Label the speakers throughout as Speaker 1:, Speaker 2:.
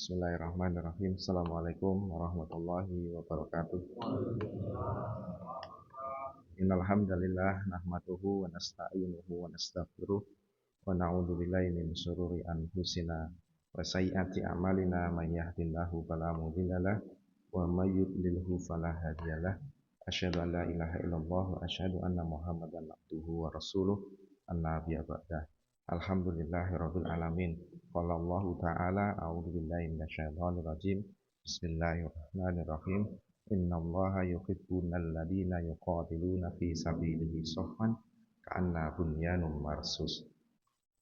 Speaker 1: Bismillahirrahmanirrahim. Assalamualaikum warahmatullahi wabarakatuh. Innal hamdalillah nahmaduhu wa nasta'inuhu wa nastaghfiruh wa na'udzu billahi min syururi anfusina wa sayyiati a'malina may yahdihillahu fala mudhillalah wa may yudlilhu fala hadiyalah. Asyhadu an la ilaha illallah wa asyhadu anna Muhammadan abduhu wa rasuluh. An-nabiyya ba'dah. Alhamdulillahirabbil alamin. Qala Allah ta'ala a'udzu billahi minasyaitonir rajim. Bismillahirrahmanirrahim. Innallaha yuhibbunal ladzina yuqatiluna fi sabilihi shaffan ka'anna bunyanun marsus.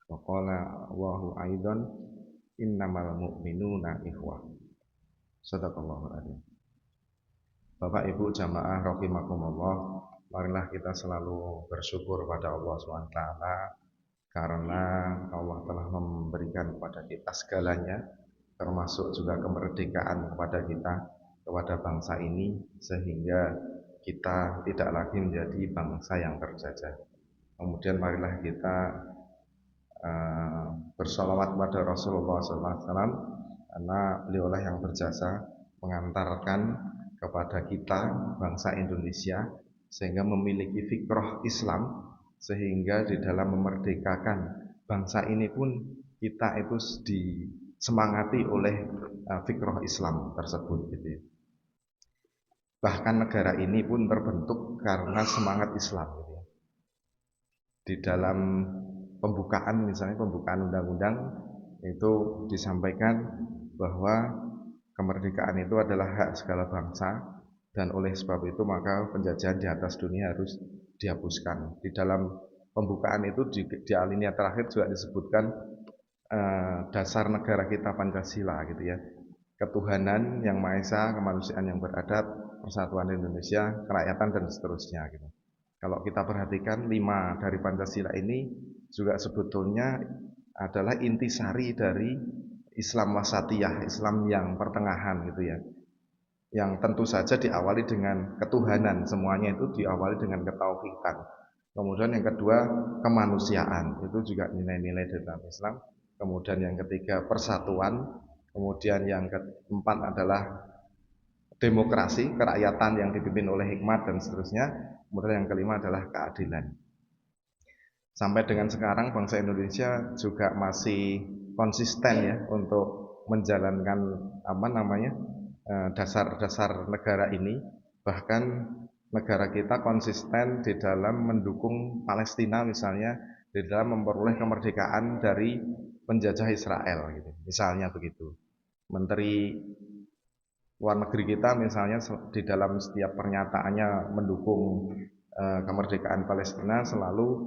Speaker 1: Wa qala Allahu aidan innamal mu'minuna ikhwah. Shadaqallahul adzim. Bapak Ibu jamaah rahimakumullah, marilah kita selalu bersyukur pada Allah SWT karena Allah telah memberikan kepada kita segalanya, termasuk juga kemerdekaan kepada kita, kepada bangsa ini, sehingga kita tidak lagi menjadi bangsa yang terjajah. Kemudian marilah kita bersolawat kepada Rasulullah SAW, karena beliaulah yang berjasa mengantarkan kepada kita bangsa Indonesia sehingga memiliki fikrah Islam, sehingga di dalam memerdekakan bangsa ini pun kita itu disemangati oleh fikrah Islam tersebut gitu ya. Bahkan negara ini pun terbentuk karena semangat Islam gitu ya. Di dalam pembukaan, misalnya pembukaan undang-undang itu disampaikan bahwa kemerdekaan itu adalah hak segala bangsa, dan oleh sebab itu maka penjajahan di atas dunia harus dihapuskan. Di dalam pembukaan itu di alinea terakhir juga disebutkan dasar negara kita Pancasila gitu ya. Ketuhanan yang Maha Esa, kemanusiaan yang beradab, persatuan Indonesia, kerakyatan dan seterusnya gitu. Kalau kita perhatikan 5 dari Pancasila ini juga sebetulnya adalah intisari dari Islam wasatiyah, Islam yang pertengahan gitu ya. Yang tentu saja diawali dengan ketuhanan, semuanya itu diawali dengan ketauhidan. Kemudian yang kedua kemanusiaan, itu juga nilai-nilai dalam Islam. Kemudian yang ketiga persatuan. Kemudian yang keempat adalah demokrasi, kerakyatan yang dipimpin oleh hikmat dan seterusnya. Kemudian yang kelima adalah keadilan. Sampai dengan sekarang bangsa Indonesia juga masih konsisten ya untuk menjalankan dasar-dasar negara ini. Bahkan negara kita konsisten di dalam mendukung Palestina misalnya, di dalam memperoleh kemerdekaan dari penjajah Israel gitu. Misalnya begitu. Menteri luar negeri kita misalnya di dalam setiap pernyataannya mendukung kemerdekaan Palestina selalu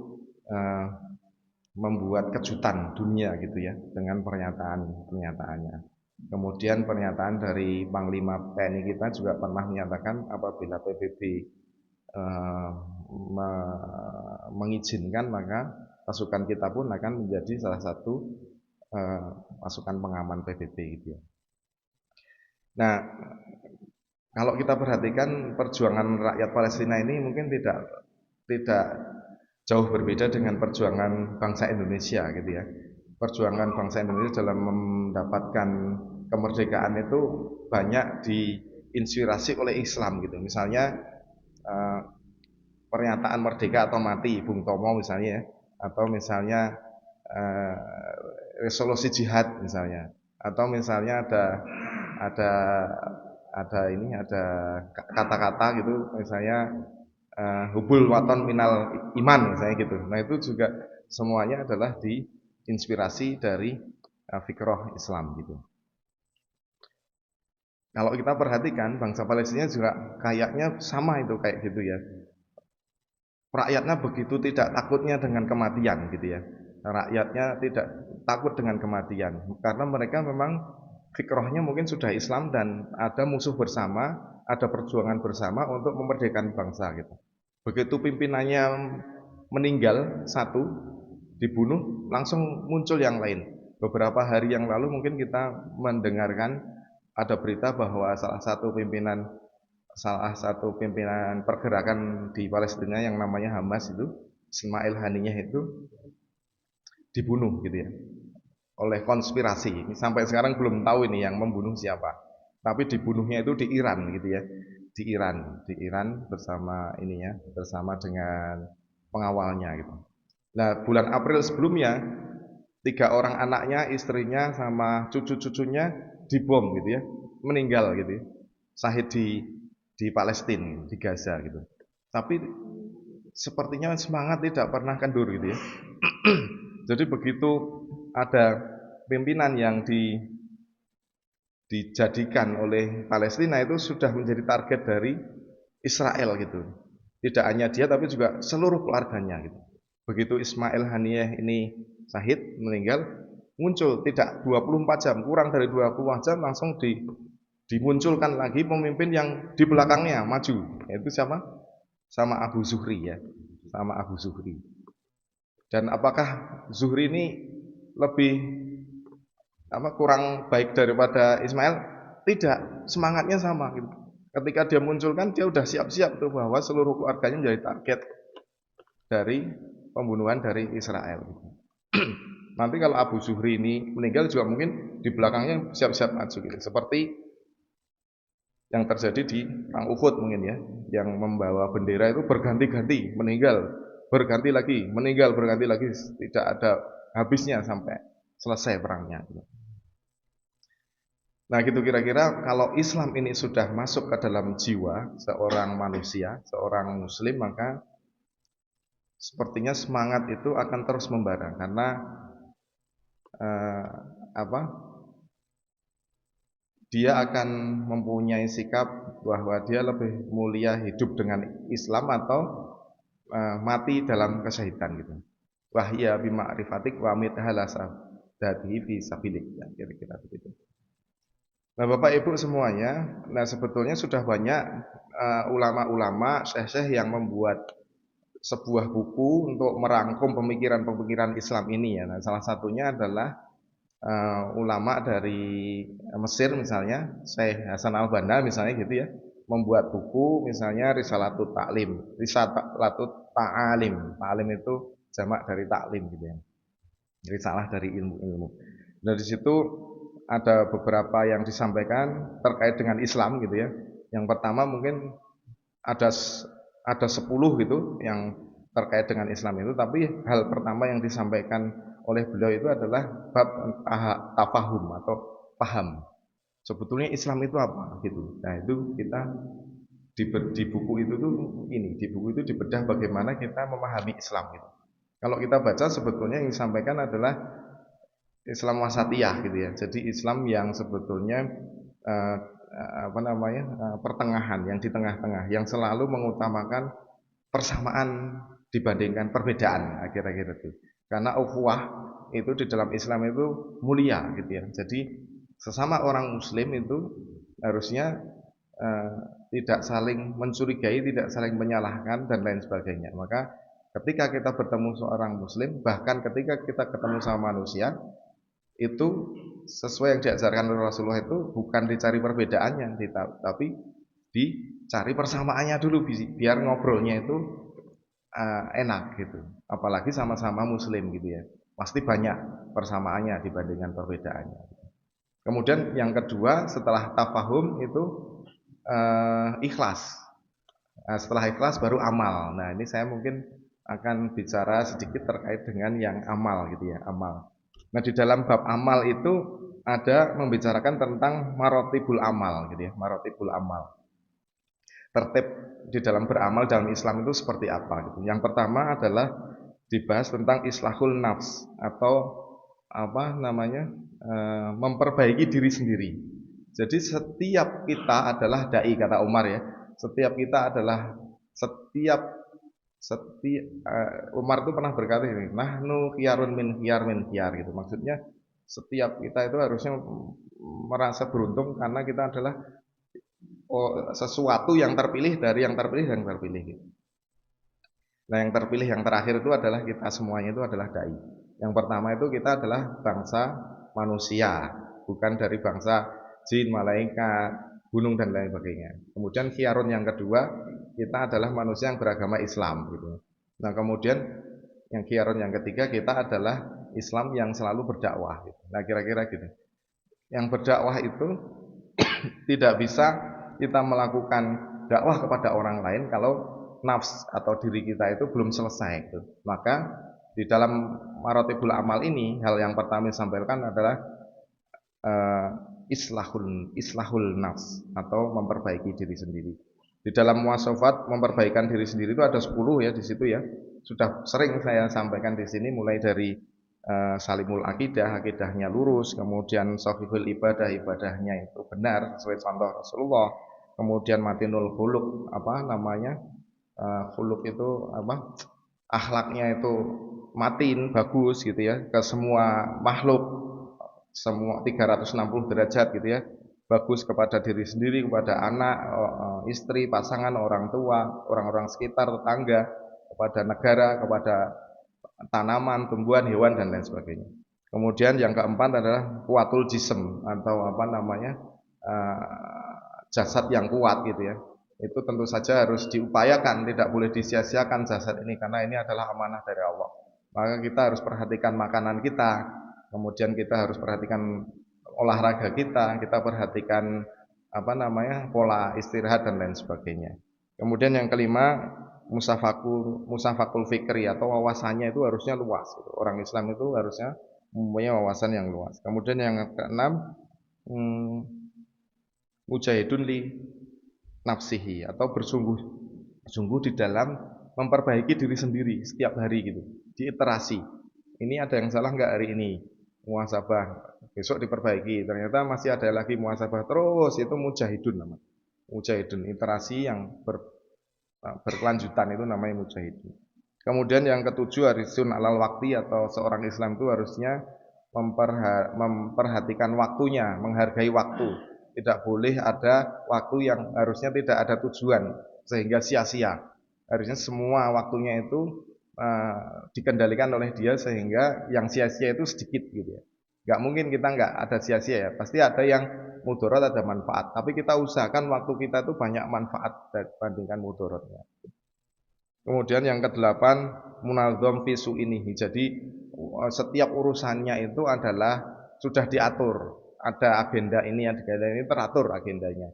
Speaker 1: membuat kejutan dunia gitu ya dengan pernyataannya. Kemudian pernyataan dari Panglima TNI kita juga pernah menyatakan apabila PBB mengizinkan maka pasukan kita pun akan menjadi salah satu pasukan pengaman PBB gitu ya. Nah, kalau kita perhatikan perjuangan rakyat Palestina ini mungkin tidak jauh berbeda dengan perjuangan bangsa Indonesia gitu ya. Perjuangan bangsa Indonesia dalam mendapatkan kemerdekaan itu banyak diinspirasi oleh Islam gitu. Misalnya pernyataan merdeka atau mati Bung Tomo misalnya, atau misalnya resolusi jihad misalnya, atau misalnya ada kata-kata gitu misalnya hubul waton minal iman misalnya gitu. Nah itu juga semuanya adalah diinspirasi dari fikrah Islam gitu. Kalau kita perhatikan bangsa Palestina juga kayaknya sama itu kayak gitu ya. Rakyatnya begitu tidak takutnya dengan kematian gitu ya. Rakyatnya tidak takut dengan kematian karena mereka memang fikrahnya mungkin sudah Islam dan ada musuh bersama, ada perjuangan bersama untuk memerdekakan bangsa gitu. Begitu pimpinannya meninggal satu, dibunuh, langsung muncul yang lain. Beberapa hari yang lalu mungkin kita mendengarkan ada berita bahwa salah satu pimpinan pergerakan di Palestina yang namanya Hamas itu, Ismail Haniyah itu dibunuh gitu ya. oleh konspirasi. Sampai sekarang belum tahu ini yang membunuh siapa. Tapi dibunuhnya itu di Iran gitu ya. Di Iran bersama ininya, bersama dengan pengawalnya gitu. Nah, bulan April sebelumnya 3 orang anaknya, istrinya sama cucu-cucunya dibom gitu ya, meninggal gitu ya. Syahid di Palestina, di Gaza gitu. Tapi sepertinya semangat tidak pernah kendur gitu ya. Jadi begitu ada pimpinan yang dijadikan oleh Palestina itu sudah menjadi target dari Israel gitu. Tidak hanya dia tapi juga seluruh keluarganya gitu. Begitu Ismail Haniyeh ini syahid meninggal, muncul tidak 24 jam, kurang dari 24 jam langsung dimunculkan lagi pemimpin yang di belakangnya maju. Yaitu siapa? Sama Abu Zuhri ya. Sama Abu Zuhri. Dan apakah Zuhri ini lebih kurang baik daripada Ismail? Tidak, semangatnya sama gitu. Ketika dia munculkan, dia udah siap-siap tuh bahwa seluruh keluarganya menjadi target dari pembunuhan dari Israel. Nanti kalau Abu Zuhri ini meninggal juga mungkin di belakangnya siap-siap maju gitu. Seperti yang terjadi di Perang Uhud mungkin ya, yang membawa bendera itu berganti-ganti meninggal, berganti lagi meninggal, berganti lagi, tidak ada habisnya sampai selesai perangnya. Nah gitu kira-kira kalau Islam ini sudah masuk ke dalam jiwa seorang manusia, seorang muslim, maka sepertinya semangat itu akan terus membara karena eh, apa? Dia akan mempunyai sikap bahwa dia lebih mulia hidup dengan Islam atau mati dalam kesyahidan gitu. Wahya bima'rifatik wa mithalasa dadi fi sabilik ya, kira-kira begitu. Nah, Bapak Ibu semuanya, nah sebetulnya sudah banyak ulama-ulama, syekh-syekh yang membuat sebuah buku untuk merangkum pemikiran-pemikiran Islam ini ya. Nah, salah satunya adalah ulama dari Mesir misalnya, Syekh Hasan al-Banna misalnya gitu ya, membuat buku misalnya Risalatut Ta'lim, Risalatut Ta'alim. Ta'alim itu jamak dari taklim gitu ya. Risalah dari ilmu-ilmu. Nah, di situ ada beberapa yang disampaikan terkait dengan Islam gitu ya. Yang pertama mungkin ada ada 10 gitu yang terkait dengan Islam itu, tapi hal pertama yang disampaikan oleh beliau itu adalah bab tafahum atau paham. Sebetulnya Islam itu apa gitu. Nah, itu kita di buku itu tuh di buku itu dibedah bagaimana kita memahami Islam gitu. Kalau kita baca sebetulnya yang disampaikan adalah Islam wasatiyah gitu ya. Jadi Islam yang sebetulnya eh, pertengahan, yang di tengah-tengah, yang selalu mengutamakan persamaan dibandingkan perbedaan akhir-akhir itu. Karena ukhuwah itu di dalam Islam itu mulia gitu ya. Jadi sesama orang muslim itu harusnya eh, tidak saling mencurigai, tidak saling menyalahkan dan lain sebagainya. Maka ketika kita bertemu seorang muslim, bahkan ketika kita ketemu sama manusia, itu sesuai yang diajarkan oleh Rasulullah itu bukan dicari perbedaannya, tapi dicari persamaannya dulu biar ngobrolnya itu enak gitu. Apalagi sama-sama muslim gitu ya. Pasti banyak persamaannya dibandingkan perbedaannya. Kemudian yang kedua setelah tafahum itu ikhlas. Nah, setelah ikhlas baru amal. Nah, ini saya mungkin akan bicara sedikit terkait dengan yang amal gitu ya, amal. Nah, di dalam bab amal itu ada membicarakan tentang marotibul amal gitu ya, marotibul amal. Tertib di dalam beramal dalam Islam itu seperti apa gitu. Yang pertama adalah dibahas tentang islahul nafs atau memperbaiki diri sendiri. Jadi setiap kita adalah dai, kata Umar ya. Setiap kita adalah Umar itu pernah berkata ini, nahnu khiyarun min khiyar gitu. Maksudnya setiap kita itu harusnya merasa beruntung karena kita adalah sesuatu yang terpilih dari yang terpilih dan yang terpilih gitu. Nah, yang terpilih yang terakhir itu adalah kita semuanya itu adalah dai. Yang pertama itu kita adalah bangsa manusia, bukan dari bangsa jin, malaikat, gunung dan lain sebagainya. Kemudian khiyarun yang kedua, kita adalah manusia yang beragama Islam gitu. Nah, kemudian yang khiyarun yang ketiga kita adalah Islam yang selalu berdakwah gitu. Nah, kira-kira gitu. Yang berdakwah itu tidak bisa kita melakukan dakwah kepada orang lain kalau nafs atau diri kita itu belum selesai gitu. Maka di dalam marotibul amal ini hal yang pertama disampaikan adalah uh, islahul nafs atau memperbaiki diri sendiri. Di dalam muasafat memperbaikan diri sendiri itu ada 10 ya di situ ya. Sudah sering saya sampaikan di sini mulai dari salimul akidah, akidahnya lurus, kemudian shahihul ibadah, ibadahnya itu benar sesuai contoh Rasulullah. Kemudian matinul khuluq, apa namanya? Khuluq itu apa? Akhlaknya itu matin, bagus gitu ya ke semua makhluk, semua 360 derajat gitu ya. Bagus kepada diri sendiri, kepada anak, istri, pasangan, orang tua, orang-orang sekitar, tetangga, kepada negara, kepada tanaman, tumbuhan, hewan dan lain sebagainya. Kemudian yang keempat adalah kuatul jism atau apa namanya jasad yang kuat gitu ya. Itu tentu saja harus diupayakan, tidak boleh disia-siakan jasad ini karena ini adalah amanah dari Allah. Maka kita harus perhatikan makanan kita, kemudian kita harus perhatikan olahraga kita perhatikan apa namanya pola istirahat dan lain sebagainya. Kemudian yang kelima musafakul fikri atau wawasannya itu harusnya luas gitu. Orang Islam itu harusnya mempunyai wawasan yang luas. Kemudian yang keenam mujahidun li nafsihi atau bersungguh-sungguh di dalam memperbaiki diri sendiri setiap hari gitu, diiterasi. Ini ada yang salah nggak hari ini? Muhasabah. Besok diperbaiki. Ternyata masih ada lagi muhasabah terus, itu mujahidun namanya. Mujahidun, iterasi yang berkelanjutan itu namanya mujahidun. Kemudian yang ketujuh harisun alal wakti atau seorang Islam itu harusnya memperhatikan waktunya, menghargai waktu. Tidak boleh ada waktu yang harusnya tidak ada tujuan sehingga sia-sia. Harusnya semua waktunya itu dikendalikan oleh dia sehingga yang sia-sia itu sedikit gitu ya. Gak mungkin kita nggak ada sia-sia ya. Pasti ada yang mudarat, ada manfaat. Tapi kita usahakan waktu kita itu banyak manfaat dibandingkan mudaratnya. Kemudian yang kedelapan munazam visu ini. Jadi setiap urusannya itu adalah sudah diatur. Ada agenda ini, agenda ini teratur agendanya.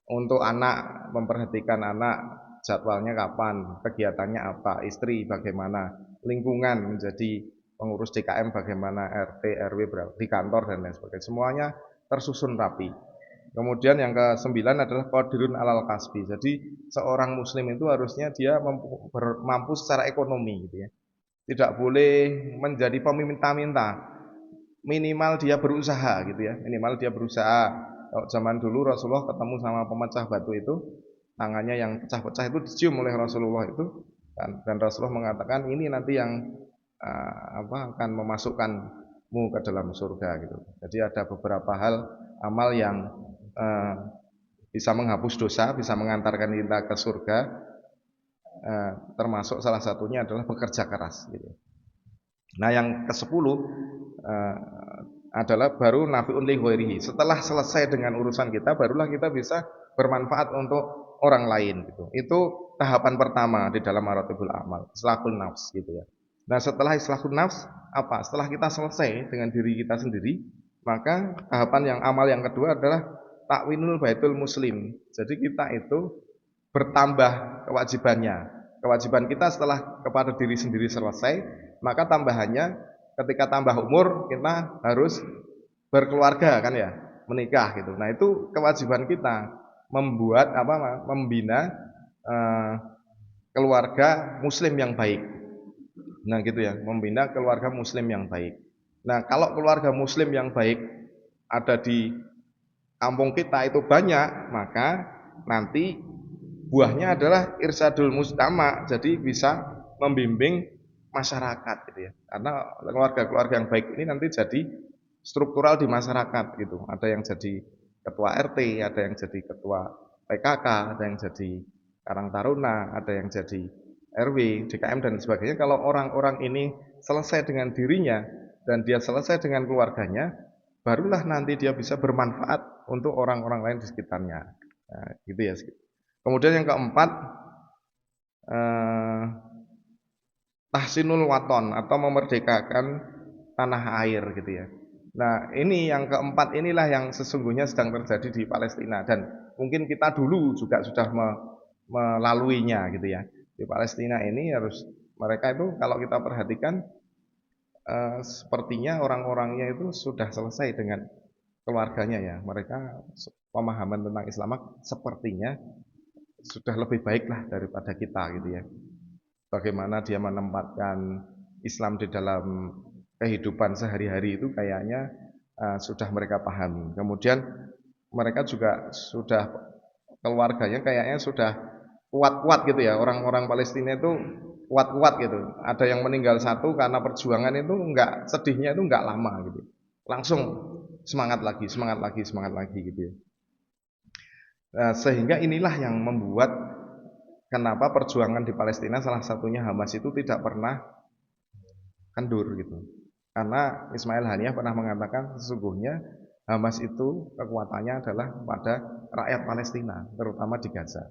Speaker 1: Untuk anak, memperhatikan anak, jadwalnya kapan, kegiatannya apa, istri bagaimana, lingkungan menjadi pengurus DKM bagaimana, RT, RW di kantor dan lain sebagainya. Semuanya tersusun rapi. Kemudian yang ke-9 adalah qadirun alal kasbi. Jadi seorang muslim itu harusnya dia mampu secara ekonomi gitu ya. Tidak boleh menjadi peminta-minta. Minimal dia berusaha gitu ya. Minimal dia berusaha. Kalau zaman dulu Rasulullah ketemu sama pemecah batu itu, tangannya yang pecah-pecah itu dicium oleh Rasulullah itu dan Rasulullah mengatakan ini nanti yang akan memasukkanmu ke dalam surga gitu. Jadi ada beberapa hal amal yang bisa menghapus dosa, bisa mengantarkan kita ke surga, termasuk salah satunya adalah bekerja keras gitu. Nah yang ke-10 adalah baru nafi'un li ghairihi. Setelah selesai dengan urusan kita, barulah kita bisa bermanfaat untuk orang lain gitu. Itu tahapan pertama di dalam maratibul amal, islahul nafs gitu ya. Nah, setelah islahul nafs apa? Setelah kita selesai dengan diri kita sendiri, maka tahapan yang amal yang kedua adalah takwinul baitul muslim. Jadi kita itu bertambah kewajibannya. Kewajiban kita setelah kepada diri sendiri selesai, maka tambahannya ketika tambah umur kita harus berkeluarga kan ya, menikah gitu. Nah, itu kewajiban kita membuat membina keluarga muslim yang baik. Nah, gitu ya, membina keluarga muslim yang baik. Nah, kalau keluarga muslim yang baik ada di kampung kita itu banyak, maka nanti buahnya adalah irsadul mustama, jadi bisa membimbing masyarakat gitu ya. Karena keluarga-keluarga yang baik ini nanti jadi struktural di masyarakat gitu. Ada yang jadi ketua RT, ada yang jadi ketua PKK, ada yang jadi Karang Taruna, ada yang jadi RW, DKM dan sebagainya. Kalau orang-orang ini selesai dengan dirinya dan dia selesai dengan keluarganya, barulah nanti dia bisa bermanfaat untuk orang-orang lain di sekitarnya. Nah, gitu ya. Kemudian yang keempat, tahsinul waton atau memerdekakan tanah air gitu ya. Nah, ini yang keempat inilah yang sesungguhnya sedang terjadi di Palestina dan mungkin kita dulu juga sudah melaluinya gitu ya. Di Palestina ini harus mereka itu kalau kita perhatikan sepertinya orang-orangnya itu sudah selesai dengan keluarganya ya. Mereka pemahaman tentang Islam sepertinya sudah lebih baik lah daripada kita gitu ya. Bagaimana dia menempatkan Islam di dalam kehidupan sehari-hari itu kayaknya sudah mereka pahami. Kemudian mereka juga sudah keluarganya kayaknya sudah kuat-kuat gitu ya. Orang-orang Palestina itu kuat-kuat gitu. Ada yang meninggal satu karena perjuangan itu enggak sedihnya itu enggak lama gitu. Langsung semangat lagi, semangat lagi, semangat lagi gitu ya. Nah, sehingga inilah yang membuat kenapa perjuangan di Palestina salah satunya Hamas itu tidak pernah kendur gitu. Karena Ismail Haniyah pernah mengatakan sesungguhnya Hamas itu kekuatannya adalah pada rakyat Palestina, terutama di Gaza.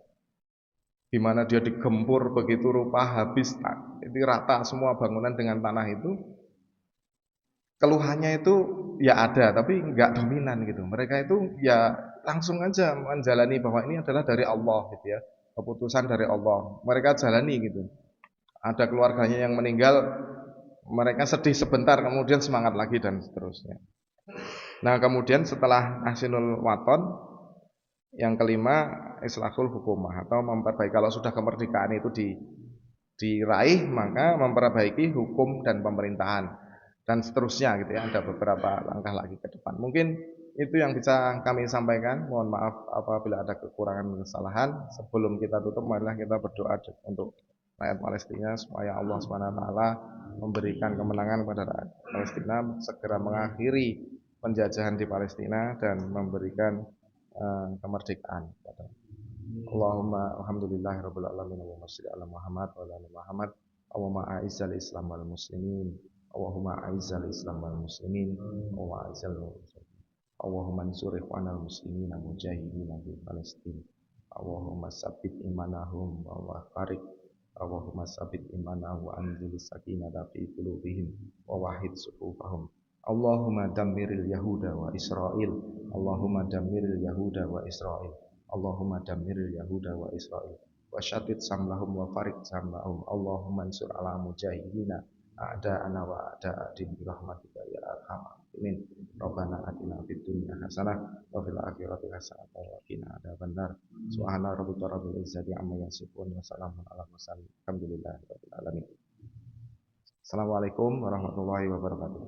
Speaker 1: Di mana dia digempur begitu rupa habis itu rata semua bangunan dengan tanah itu, keluhannya itu ya ada tapi nggak dominan gitu. Mereka itu ya langsung aja menjalani bahwa ini adalah dari Allah gitu ya, keputusan dari Allah. Mereka jalani gitu. Ada keluarganya yang meninggal, mereka sedih sebentar kemudian semangat lagi dan seterusnya. Nah, kemudian setelah Ahsinul Waton yang kelima Islahul Hukumah atau memperbaiki kalau sudah kemerdekaan itu diraih maka memperbaiki hukum dan pemerintahan dan seterusnya gitu ya. Ada beberapa langkah lagi ke depan. Mungkin itu yang bisa kami sampaikan. Mohon maaf apabila ada kekurangan dan kesalahan. Sebelum kita tutup marilah kita berdoa untuk rakyat Palestina supaya Allah SWT memberikan kemenangan kepada rakyat Palestina, segera mengakhiri penjajahan di Palestina dan memberikan kemerdekaan. Allahumma alhamdulillahirabbil alamin wa shalli ala Muhammad wa ala Muhammad. Allahumma a'izzal Islam wal muslimin. Allahumma a'izzal Islam wal muslimin. Wa a'izzal Allahumma ansur ikhwanal muslimin mujahidin di Palestina. Allahumma sabbit imanahum wa farik. Allahumma sabbit imanahum wa anzil sakinata fi qulubihim wa wahid sufufahum. Allahumma dammiril yahuda wa Israel. Allahumma dammiril yahuda wa Israel. Allahumma dammiril yahuda wa Israel wa syaddid samlahum wa farik samlahum. Allahumma ansur ala mujahidina a'da'ana wa a'da'a din birahmatika ya arhamar rahimin. Rabbana atina fid dunya hasanah wa fil akhirati hasanah wa qina adzabannar. Subhana rabbika rabbil izzati amma yasifun wa salamun ala mursalin. Alhamdulillahirabbil alamin. Assalamualaikum warahmatullahi wabarakatuh.